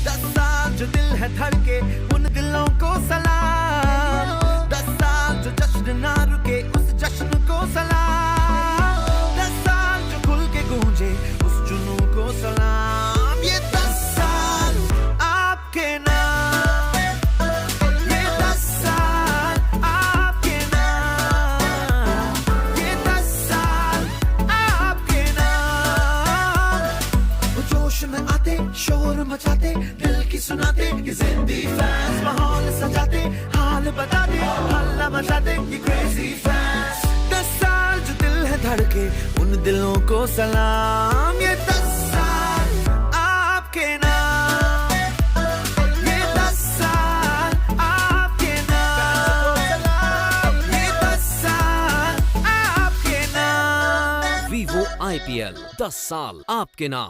10 साल जो दिल है धड़के उन दिलों को सलाम। 10 साल जो जश्न ना रुके उस जश्न को सलाम। 10 साल जो खुल के गूंजे उस जुनू को सलाम। ये 10 साल आपके नाम, ये 10 साल आपके नाम, ये 10 साल आपके नाम। वो जोश में आते शोर मचाते दिल की सुनाते ये जिंदी फैंस, माहौल सजाते हाल बताते हल्ला मचाते ये क्रेजी फैंस। 10 साल जो दिल है धड़के उन दिलों को सलाम। ये 10 साल आपके नाम, ये 10 साल आपके नाम, ये 10 साल आपके नाम। Vivo IPL 10 साल आपके नाम।